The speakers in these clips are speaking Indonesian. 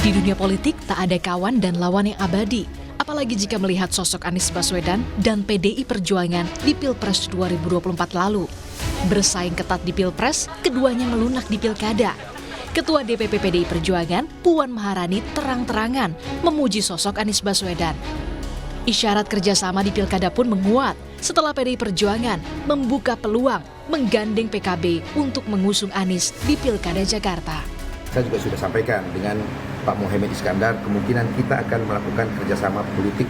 Di dunia politik tak ada kawan dan lawan yang abadi, apalagi jika melihat sosok Anies Baswedan dan PDI Perjuangan di Pilpres 2024 lalu. Bersaing ketat di Pilpres, keduanya melunak di Pilkada. Ketua DPP PDI Perjuangan, Puan Maharani terang-terangan memuji sosok Anies Baswedan. Isyarat kerjasama di Pilkada pun menguat setelah PDI Perjuangan membuka peluang menggandeng PKB untuk mengusung Anies di Pilkada Jakarta. Saya juga sudah sampaikan dengan Pak Mohaimin Iskandar, kemungkinan kita akan melakukan kerjasama politik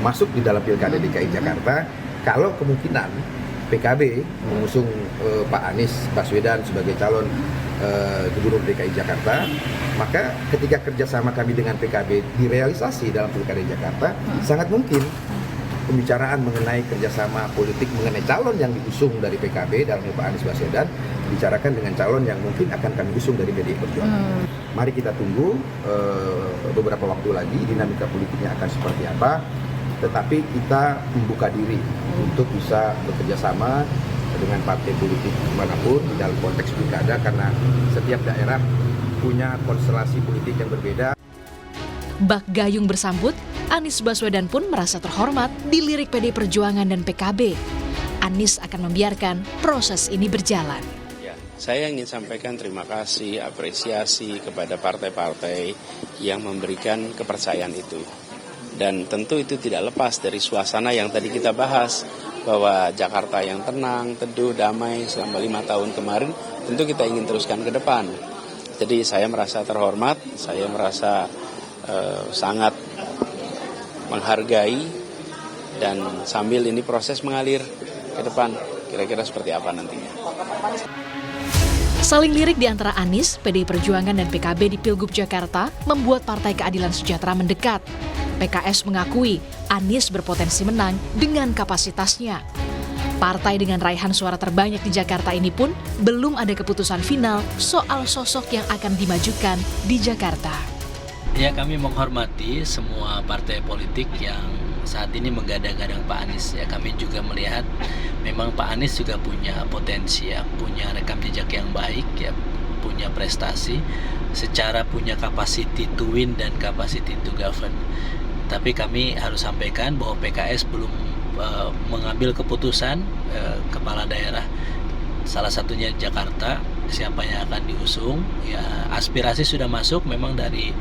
masuk di dalam Pilkada DKI Jakarta kalau kemungkinan PKB mengusung Pak Anies Baswedan sebagai calon Gubernur DKI Jakarta, maka ketika kerjasama kami dengan PKB direalisasi dalam Pilkada Jakarta, sangat mungkin pembicaraan mengenai kerjasama politik mengenai calon yang diusung dari PKB dalam Pak Anies Baswedan bicarakan dengan calon yang mungkin akan kami usung dari PDI Perjuangan. Mari kita tunggu beberapa waktu lagi dinamika politiknya akan seperti apa, tetapi kita membuka diri untuk bisa bekerja sama dengan partai politik manapun di dalam konteks pilkada karena setiap daerah punya konstelasi politik yang berbeda. Bak gayung bersambut, Anies Baswedan pun merasa terhormat dilirik PDI Perjuangan dan PKB. Anies akan membiarkan proses ini berjalan. Saya ingin sampaikan terima kasih, apresiasi kepada partai-partai yang memberikan kepercayaan itu. Dan tentu itu tidak lepas dari suasana yang tadi kita bahas, bahwa Jakarta yang tenang, teduh, damai selama 5 tahun kemarin, tentu kita ingin teruskan ke depan. Jadi saya merasa terhormat, saya merasa sangat menghargai, dan sambil ini proses mengalir ke depan, kira-kira seperti apa nantinya. Saling lirik di antara Anies, PDI Perjuangan dan PKB di Pilgub Jakarta membuat Partai Keadilan Sejahtera mendekat. PKS mengakui Anies berpotensi menang dengan kapasitasnya. Partai dengan raihan suara terbanyak di Jakarta ini pun belum ada keputusan final soal sosok yang akan dimajukan di Jakarta. Ya, kami menghormati semua partai politik yang saat ini menggadang-gadang Pak Anies. Ya, kami juga melihat memang Pak Anies juga punya potensi, ya, punya rekam jejak yang baik, ya, punya prestasi, secara punya capacity to win dan capacity to govern. Tapi kami harus sampaikan bahwa PKS belum mengambil keputusan kepala daerah, salah satunya Jakarta, siapa yang akan diusung. Ya, aspirasi sudah masuk memang dari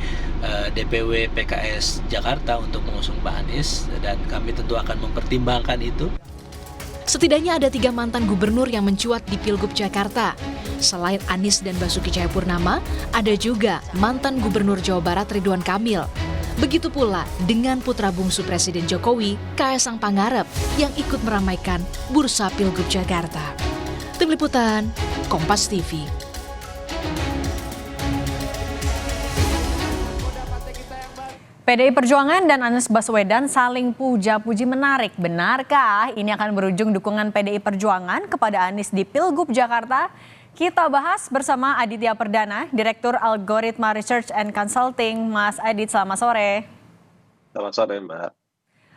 DPW PKS Jakarta untuk mengusung Pak Anies, dan kami tentu akan mempertimbangkan itu. Setidaknya ada 3 mantan gubernur yang mencuat di Pilgub Jakarta. Selain Anies dan Basuki Cahayapurnama, ada juga mantan Gubernur Jawa Barat Ridwan Kamil. Begitu pula dengan putra bungsu Presiden Jokowi, Kaesang Pangarep, yang ikut meramaikan bursa Pilgub Jakarta. Tim Liputan, Kompas TV. PDI Perjuangan dan Anies Baswedan saling puja-puji menarik. Benarkah ini akan berujung dukungan PDI Perjuangan kepada Anies di Pilgub Jakarta? Kita bahas bersama Aditya Perdana, Direktur Algoritma Research and Consulting. Mas Adit, selamat sore. Selamat sore, Mbak.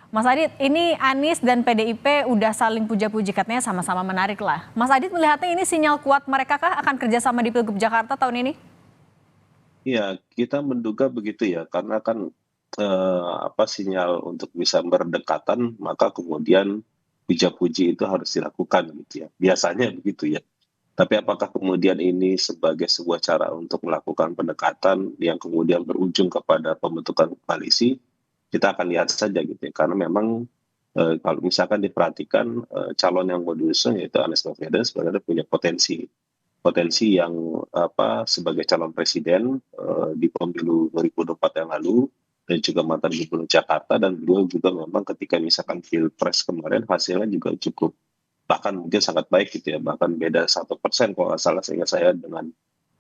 Mas Adit, ini Anies dan PDIP udah saling puja-puji, katanya sama-sama menarik lah. Mas Adit melihatnya ini sinyal kuat mereka kah akan kerjasama di Pilgub Jakarta tahun ini? Iya, kita menduga begitu ya, karena kan sinyal untuk bisa berdekatan, maka kemudian puja-puji itu harus dilakukan gitu ya. Biasanya begitu ya. Tapi apakah kemudian ini sebagai sebuah cara untuk melakukan pendekatan yang kemudian berujung kepada pembentukan koalisi, kita akan lihat saja gitu ya. Karena memang kalau misalkan diperhatikan calon yang mau diusung yaitu Anies Baswedan sebenarnya punya potensi yang sebagai calon presiden di pemilu 2024 yang lalu, dan juga mantan gubernur Jakarta, dan beliau juga memang ketika misalkan Pilpres kemarin hasilnya juga cukup, bahkan mungkin sangat baik gitu ya, bahkan beda 1% kalau nggak salah seingat saya dengan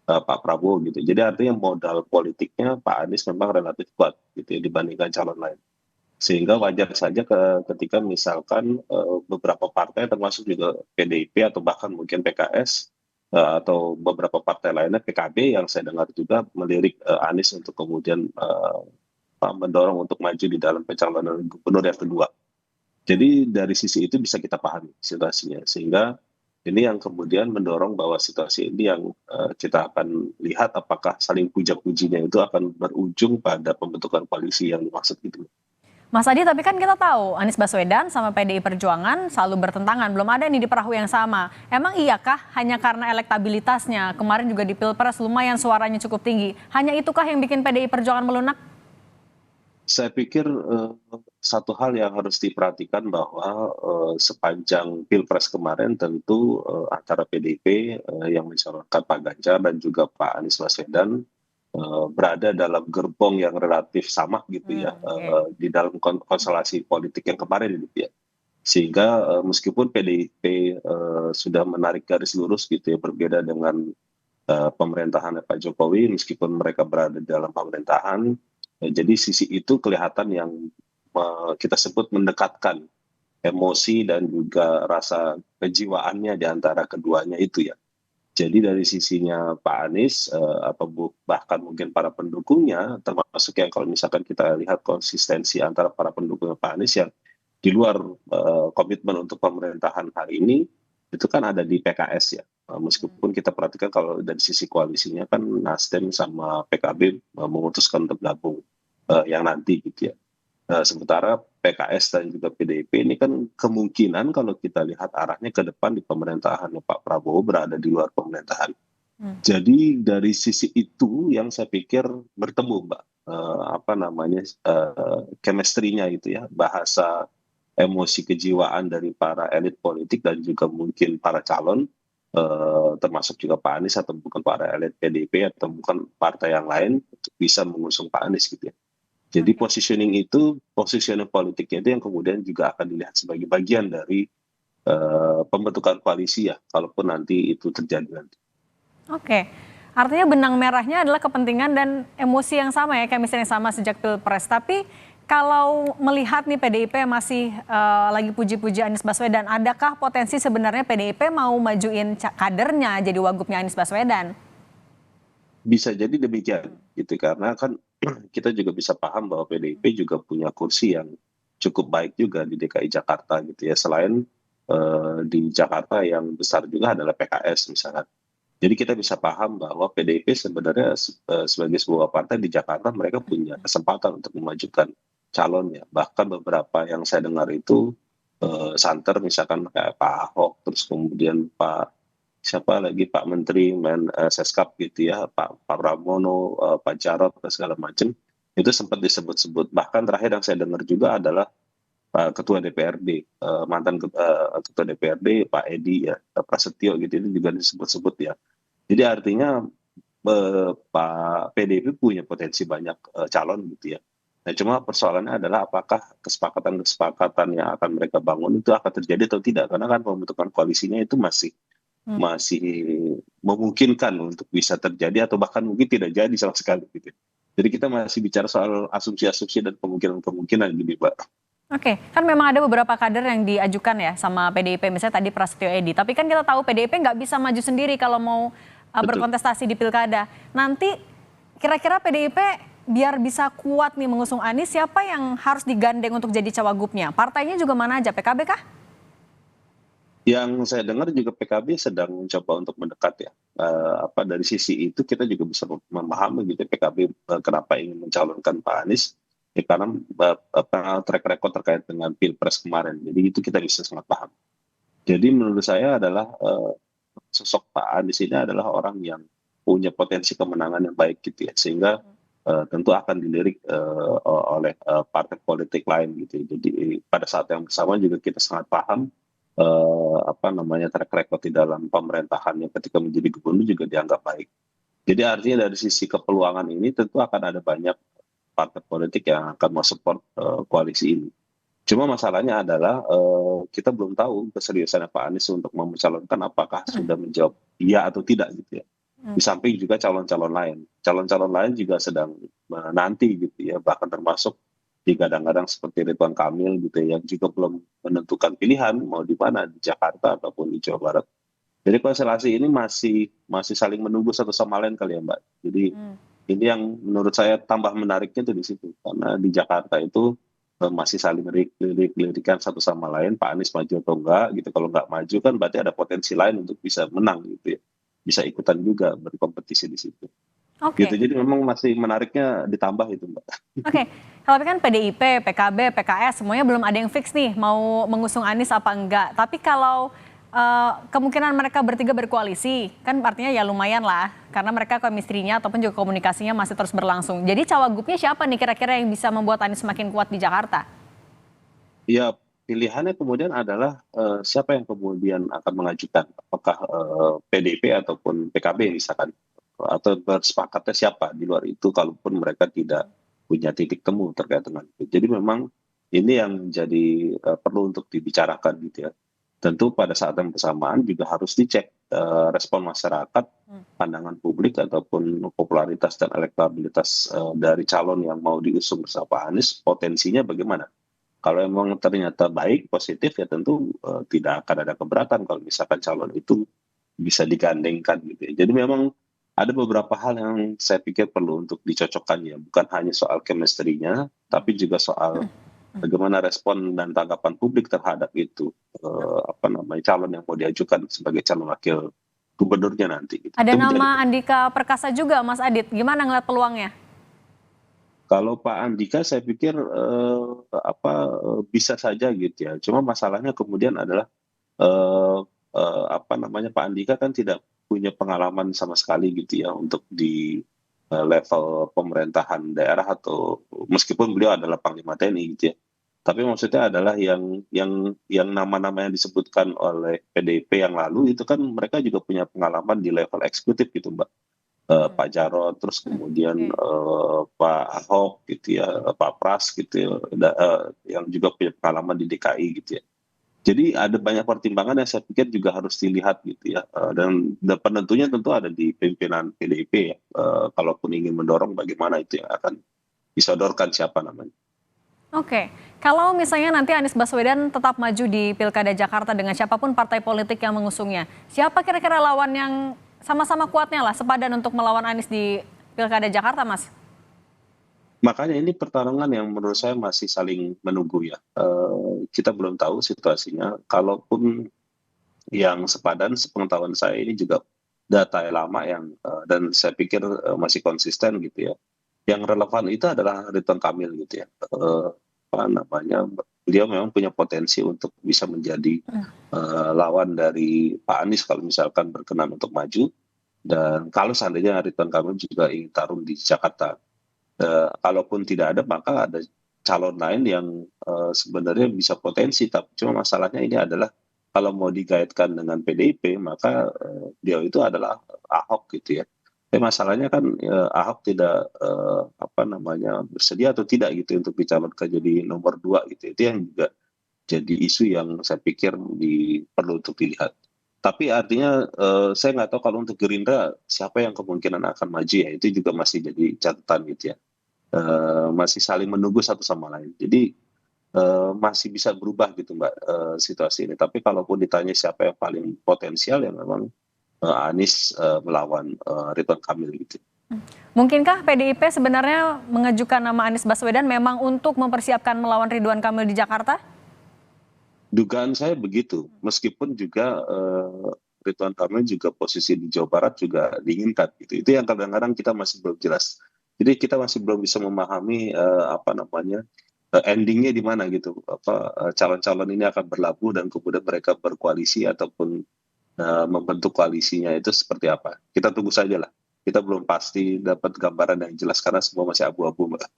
Pak Prabowo gitu. Jadi artinya modal politiknya Pak Anies memang relatif kuat gitu ya dibandingkan calon lain. Sehingga wajar saja ketika misalkan beberapa partai termasuk juga PDIP atau bahkan mungkin PKS atau beberapa partai lainnya, PKB yang saya dengar juga melirik Anies untuk kemudian mendorong untuk maju di dalam pencalonan gubernur yang kedua. Jadi dari sisi itu bisa kita pahami situasinya, sehingga Ini yang kemudian mendorong bahwa situasi ini yang kita akan lihat apakah saling puja-pujinya itu akan berujung pada pembentukan koalisi yang dimaksud itu. Mas Adi, tapi kan kita tahu Anies Baswedan sama PDI Perjuangan selalu bertentangan, belum ada nih di perahu yang sama. Emang iyakah hanya karena elektabilitasnya? Kemarin juga di Pilpres lumayan suaranya cukup tinggi. Hanya itukah yang bikin PDI Perjuangan melunak? Saya pikir satu hal yang harus diperhatikan bahwa sepanjang Pilpres kemarin tentu antara PDIP yang mencalonkan Pak Ganjar dan juga Pak Anies Baswedan berada dalam gerbong yang relatif sama gitu ya di dalam konstelasi politik yang kemarin gitu ya. Sehingga meskipun PDIP sudah menarik garis lurus gitu ya, berbeda dengan pemerintahan Pak Jokowi, meskipun mereka berada dalam pemerintahan, jadi sisi itu kelihatan yang kita sebut mendekatkan emosi dan juga rasa kejiwaannya di antara keduanya itu ya. Jadi dari sisinya Pak Anies atau bahkan mungkin para pendukungnya, termasuk yang kalau misalkan kita lihat konsistensi antara para pendukung Pak Anies yang di luar komitmen untuk pemerintahan hari ini, itu kan ada di PKS ya. Meskipun kita perhatikan kalau dari sisi koalisinya kan Nasdem sama PKB memutuskan untuk gabung yang nanti gitu ya. Sementara PKS dan juga PDIP ini kan kemungkinan kalau kita lihat arahnya ke depan di pemerintahan Pak Prabowo berada di luar pemerintahan. Jadi dari sisi itu yang saya pikir bertemu Mbak, chemistry-nya itu ya, bahasa emosi kejiwaan dari para elit politik dan juga mungkin para calon, termasuk juga Pak Anies atau bukan para elit PDIP atau bukan partai yang lain untuk bisa mengusung Pak Anies gitu ya. Jadi positioning politiknya itu yang kemudian juga akan dilihat sebagai bagian dari pembentukan koalisi ya, kalaupun nanti itu terjadi nanti. Oke, artinya benang merahnya adalah kepentingan dan emosi yang sama ya, chemistry yang sama sejak Pilpres. Tapi kalau melihat nih PDIP masih lagi puji-puji Anies Baswedan, adakah potensi sebenarnya PDIP mau majuin kadernya jadi wagubnya Anies Baswedan? Bisa jadi demikian gitu, karena kan kita juga bisa paham bahwa PDIP juga punya kursi yang cukup baik juga di DKI Jakarta gitu ya, selain di Jakarta yang besar juga adalah PKS misalnya. Jadi kita bisa paham bahwa PDIP sebenarnya sebagai sebuah partai di Jakarta mereka punya kesempatan untuk memajukan calon ya. Bahkan beberapa yang saya dengar itu santer misalkan kayak Pak Ahok, terus kemudian siapa lagi Pak Menteri Seskap gitu ya, Pak Pramono, Pak Jarod dan segala macam itu sempat disebut-sebut. Bahkan terakhir yang saya dengar juga adalah Pak Ketua DPRD, mantan Ketua DPRD Pak Edi ya, Prasetyo gitu, itu juga disebut-sebut ya. Jadi artinya Pak PDIP punya potensi banyak calon gitu ya. Nah cuma persoalannya adalah apakah kesepakatan yang akan mereka bangun itu akan terjadi atau tidak, karena kan pembentukan koalisinya itu masih memungkinkan untuk bisa terjadi atau bahkan mungkin tidak jadi sama sekali gitu. Jadi kita masih bicara soal asumsi-asumsi dan kemungkinan-kemungkinan gini Mbak. Oke, kan memang ada beberapa kader yang diajukan ya sama PDIP, misalnya tadi Prasetyo Edi. Tapi kan kita tahu PDIP nggak bisa maju sendiri kalau mau berkontestasi di pilkada. Nanti kira-kira PDIP biar bisa kuat nih mengusung Anies, siapa yang harus digandeng untuk jadi cawagupnya? Partainya juga mana aja, PKB kah? Yang saya dengar juga PKB sedang mencoba untuk mendekat ya. Dari sisi itu kita juga bisa memahami gitu PKB kenapa ingin mencalonkan Pak Anies ya, karena track record terkait dengan Pilpres kemarin. Jadi itu kita bisa sangat paham. Jadi menurut saya adalah sosok Pak Anies ini adalah orang yang punya potensi kemenangan yang baik gitu ya, sehingga tentu akan dilirik oleh partai politik lain gitu. Jadi pada saat yang bersama juga kita sangat paham track record di dalam pemerintahannya ketika menjadi gubernur juga dianggap baik. Jadi artinya dari sisi kepeluangan ini tentu akan ada banyak partai politik yang akan mensupport koalisi ini. Cuma masalahnya adalah kita belum tahu keseriusan Pak Anies untuk mencalonkan apakah sudah menjawab iya atau tidak gitu ya. Di samping juga calon-calon lain juga sedang menanti gitu ya, bahkan termasuk kadang-kadang seperti Ridwan Kamil gitu yang juga belum menentukan pilihan mau di mana, di Jakarta ataupun di Jawa Barat. Jadi konstelasi ini masih saling menunggu satu sama lain kali ya Mbak. Jadi ini yang menurut saya tambah menariknya tuh di situ, karena di Jakarta itu masih saling lirik-lirikan satu sama lain, Pak Anies maju atau enggak gitu. Kalau nggak maju kan berarti ada potensi lain untuk bisa menang gitu ya. Bisa ikutan juga berkompetisi di situ. Gitu. Oke. Jadi memang masih menariknya ditambah itu, Mbak. Oke, tapi kan PDIP, PKB, PKS semuanya belum ada yang fix nih mau mengusung Anies apa enggak. Tapi kalau kemungkinan mereka bertiga berkoalisi, kan artinya ya lumayan lah. Karena mereka chemistry-nya ataupun juga komunikasinya masih terus berlangsung. Jadi cawagupnya siapa nih kira-kira yang bisa membuat Anies semakin kuat di Jakarta? Ya, pilihannya kemudian adalah siapa yang kemudian akan mengajukan. Apakah PDIP ataupun PKB misalkan. Atau bersepakatnya siapa di luar itu kalaupun mereka tidak punya titik temu terkait dengan itu. Jadi memang ini yang jadi perlu untuk dibicarakan gitu ya. Tentu pada saat yang bersamaan juga harus dicek respon masyarakat, pandangan publik ataupun popularitas dan elektabilitas dari calon yang mau diusung bersama Pak Anies potensinya bagaimana. Kalau memang ternyata baik, positif ya tentu tidak akan ada keberatan kalau misalkan calon itu bisa digandengkan gitu ya. Jadi memang ada beberapa hal yang saya pikir perlu untuk dicocokkan ya, bukan hanya soal chemistry-nya, tapi juga soal bagaimana respon dan tanggapan publik terhadap itu calon yang mau diajukan sebagai calon wakil gubernurnya nanti. Gitu. Ada Itu nama Andika Perkasa juga, Mas Adit. Gimana ngeliat peluangnya? kalau Pak Andika saya pikir bisa saja gitu ya. Cuma masalahnya kemudian adalah Pak Andika kan tidak punya pengalaman sama sekali gitu ya untuk di level pemerintahan daerah atau meskipun beliau adalah Panglima TNI gitu ya. Tapi maksudnya adalah yang nama-nama yang disebutkan oleh PDIP yang lalu itu kan mereka juga punya pengalaman di level eksekutif gitu, Mbak. Pak Jarod, terus kemudian Pak Ahok gitu ya, Pak Pras gitu ya, yang juga punya pengalaman di DKI gitu ya. Jadi ada banyak pertimbangan yang saya pikir juga harus dilihat gitu ya. Dan penentunya tentu ada di pimpinan PDIP ya. Kalaupun ingin mendorong bagaimana itu yang akan disodorkan siapa namanya. Oke, kalau misalnya nanti Anies Baswedan tetap maju di Pilkada Jakarta dengan siapapun partai politik yang mengusungnya, siapa kira-kira lawan yang sama-sama kuatnya lah sepadan untuk melawan Anies di Pilkada Jakarta, Mas? Makanya ini pertarungan yang menurut saya masih saling menunggu ya. Kita belum tahu situasinya. Kalaupun yang sepadan, sepengetahuan saya ini juga data yang lama yang dan saya pikir masih konsisten gitu ya. Yang relevan itu adalah Ridwan Kamil gitu ya. Beliau memang punya potensi untuk bisa menjadi lawan dari Pak Anies kalau misalkan berkenan untuk maju. Dan kalau seandainya Ridwan Kamil juga ingin tarung di Jakarta. Kalaupun tidak ada maka ada calon lain yang sebenarnya bisa potensi, tapi cuma masalahnya ini adalah kalau mau digaitkan dengan PDIP maka dia itu adalah Ahok gitu ya. Tapi masalahnya kan Ahok tidak bersedia atau tidak gitu untuk dicalonkan jadi nomor 2 gitu. Itu yang juga jadi isu yang saya pikir perlu untuk dilihat. Tapi artinya saya nggak tahu kalau untuk Gerindra siapa yang kemungkinan akan maju ya, itu juga masih jadi catatan gitu ya. Masih saling menunggu satu sama lain. Jadi masih bisa berubah gitu Mbak situasi ini. Tapi kalaupun ditanya siapa yang paling potensial ya memang Anies melawan Ridwan Kamil gitu. Mungkinkah PDIP sebenarnya mengajukan nama Anies Baswedan memang untuk mempersiapkan melawan Ridwan Kamil di Jakarta? Dugaan saya begitu, meskipun juga Ridwan Kamil juga posisi di Jawa Barat juga diinginkan gitu. Itu yang kadang-kadang kita masih belum jelas. Jadi kita masih belum bisa memahami endingnya di mana gitu. Calon-calon ini akan berlabuh dan kemudian mereka berkoalisi ataupun membentuk koalisinya itu seperti apa. Kita tunggu saja lah. Kita belum pasti dapat gambaran yang jelas karena semua masih abu-abu, Mbak.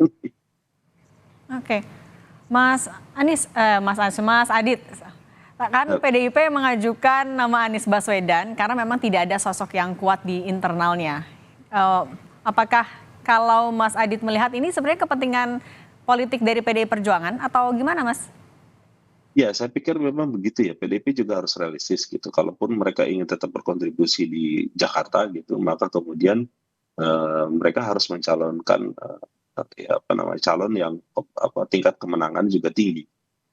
Oke. Mas Adit, kan PDIP mengajukan nama Anies Baswedan karena memang tidak ada sosok yang kuat di internalnya. Apakah kalau Mas Adit melihat ini sebenarnya kepentingan politik dari PDI Perjuangan atau gimana, Mas? Ya, saya pikir memang begitu ya. PDIP juga harus realistis gitu. Kalaupun mereka ingin tetap berkontribusi di Jakarta gitu, maka kemudian mereka harus mencalonkan calon yang tingkat kemenangan juga tinggi.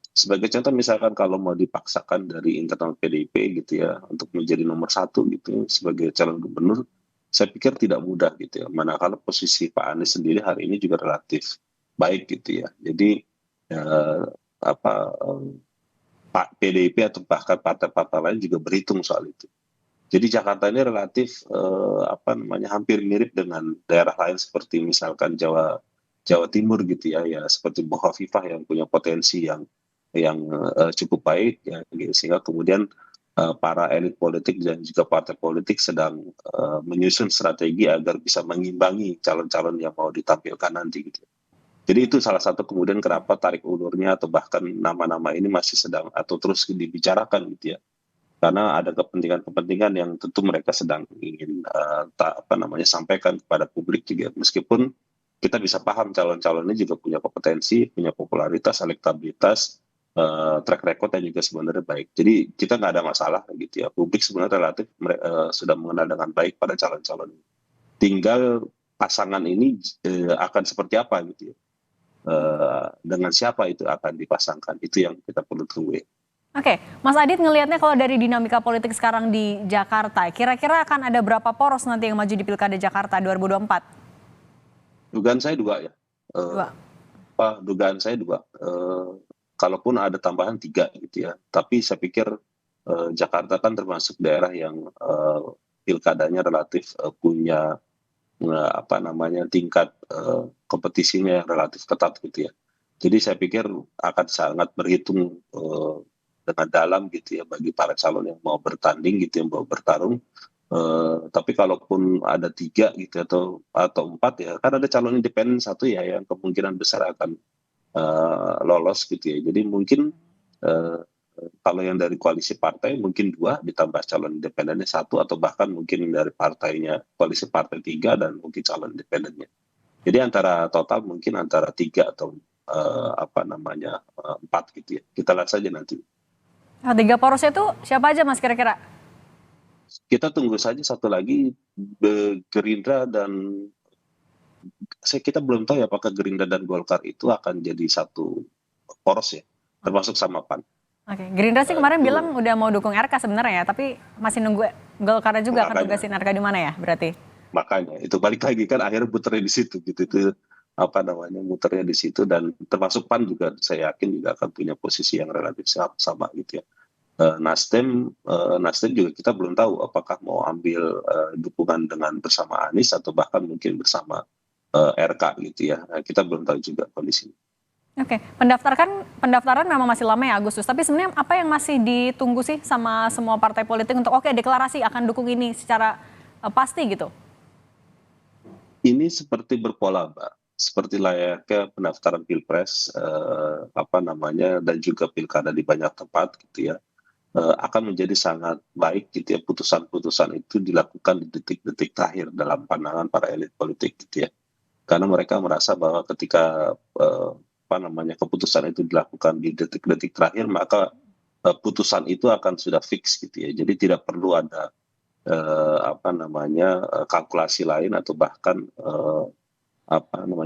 Sebagai contoh misalkan kalau mau dipaksakan dari internal PDIP gitu ya untuk menjadi nomor 1 gitu sebagai calon gubernur, saya pikir tidak mudah gitu ya. Manakala posisi Pak Anies sendiri hari ini juga relatif baik gitu ya. Jadi eh, apa Pak PDIP atau bahkan partai-partai lain juga berhitung soal itu. Jadi Jakarta ini relatif hampir mirip dengan daerah lain seperti misalkan Jawa Timur gitu ya, ya seperti Bu Hovifah yang punya potensi yang cukup baik ya, sehingga kemudian para elit politik dan juga partai politik sedang menyusun strategi agar bisa mengimbangi calon-calon yang mau ditampilkan nanti gitu. Jadi itu salah satu kemudian kenapa tarik ulurnya atau bahkan nama-nama ini masih sedang atau terus dibicarakan gitu ya. Karena ada kepentingan-kepentingan yang tentu mereka sedang ingin sampaikan kepada publik juga. Meskipun kita bisa paham calon-calonnya juga punya kompetensi, punya popularitas, elektabilitas, track record yang juga sebenarnya baik. Jadi kita nggak ada masalah gitu ya. Publik sebenarnya relatif sudah mengenal dengan baik pada calon-calon. Tinggal pasangan ini akan seperti apa gitu ya. Dengan siapa itu akan dipasangkan, itu yang kita perlu tunggu ya. Oke, Mas Adit ngelihatnya kalau dari dinamika politik sekarang di Jakarta, kira-kira akan ada berapa poros nanti yang maju di Pilkada Jakarta 2024? Dugaan saya dua ya. Dugaan saya dua. Kalaupun ada tambahan 3 gitu ya. Tapi saya pikir Jakarta kan termasuk daerah yang pilkadanya relatif punya tingkat kompetisinya yang relatif ketat gitu ya. Jadi saya pikir akan sangat berhitung dengan dalam gitu ya bagi para calon yang mau bertanding gitu, yang mau bertarung. Tapi kalaupun ada 3 gitu atau 4 ya, kan ada calon independen 1 ya yang kemungkinan besar akan lolos gitu ya. Jadi mungkin kalau yang dari koalisi partai mungkin 2 ditambah calon independennya 1 atau bahkan mungkin dari partainya koalisi partai 3 dan mungkin calon independennya. Jadi total mungkin antara 3 atau 4 gitu ya. Kita lihat saja nanti. Nah, 3 porosnya itu siapa aja Mas kira-kira? Kita tunggu saja satu lagi Gerindra dan kita belum tahu ya apakah Gerindra dan Golkar itu akan jadi satu poros ya, termasuk sama PAN. Oke, Gerindra sih kemarin bilang udah mau dukung RK sebenarnya ya, tapi masih nunggu Golkar juga akan tugasin RK di mana ya berarti? Makanya itu balik lagi kan akhirnya muternya di situ gitu, itu muternya di situ, dan termasuk PAN juga saya yakin juga akan punya posisi yang relatif sama gitu ya. Nasdem juga kita belum tahu apakah mau ambil dukungan dengan bersama Anies atau bahkan mungkin bersama RK gitu ya. Kita belum tahu juga kondisinya. Oke, pendaftaran memang masih lama ya Agustus, tapi sebenarnya apa yang masih ditunggu sih sama semua partai politik untuk deklarasi akan dukung ini secara pasti gitu? Ini seperti berpola Mbak, seperti layaknya pendaftaran Pilpres dan juga pilkada di banyak tempat gitu ya. Akan menjadi sangat baik gitu ya, putusan-putusan itu dilakukan di detik-detik terakhir dalam pandangan para elit politik gitu ya. Karena mereka merasa bahwa ketika keputusan itu dilakukan di detik-detik terakhir, maka putusan itu akan sudah fix gitu ya. Jadi tidak perlu ada kalkulasi lain atau bahkan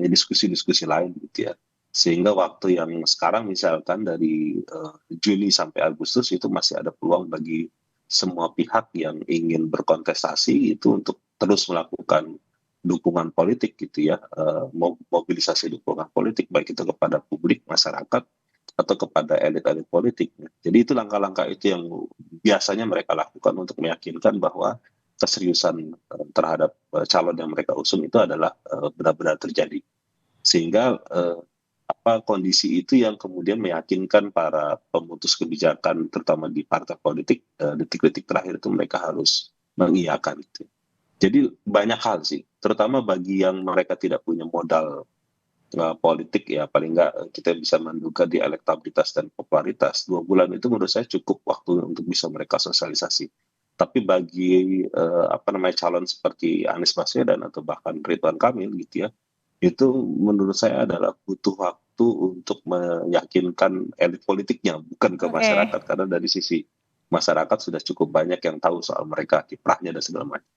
diskusi-diskusi lain gitu ya. Sehingga waktu yang sekarang misalkan dari Juni sampai Agustus itu masih ada peluang bagi semua pihak yang ingin berkontestasi itu untuk terus melakukan dukungan politik gitu ya, mobilisasi dukungan politik baik itu kepada publik, masyarakat atau kepada elit-elit politik. Jadi itu langkah-langkah itu yang biasanya mereka lakukan untuk meyakinkan bahwa keseriusan terhadap calon yang mereka usung itu adalah benar-benar terjadi. Sehingga kondisi itu yang kemudian meyakinkan para pemutus kebijakan terutama di partai politik detik-detik terakhir itu mereka harus mengiyakan gitu. Jadi banyak hal sih, terutama bagi yang mereka tidak punya modal politik ya, paling nggak kita bisa menduga di elektabilitas dan popularitas. 2 bulan itu menurut saya cukup waktu untuk bisa mereka sosialisasi. Tapi bagi calon seperti Anies Baswedan atau bahkan Ridwan Kamil gitu ya, itu menurut saya adalah butuh waktu untuk meyakinkan elit politiknya, bukan ke masyarakat, karena dari sisi masyarakat sudah cukup banyak yang tahu soal mereka, kiprahnya dan segala macam.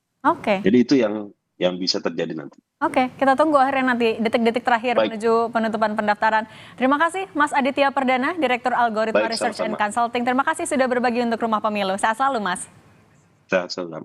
Jadi itu yang bisa terjadi nanti. Kita tunggu akhirnya nanti detik-detik terakhir menuju penutupan pendaftaran. Terima kasih Mas Aditya Perdana, Direktur Algoritma Research and Consulting. Terima kasih sudah berbagi untuk Rumah Pemilu. Sehat selalu Mas. Sehat selalu.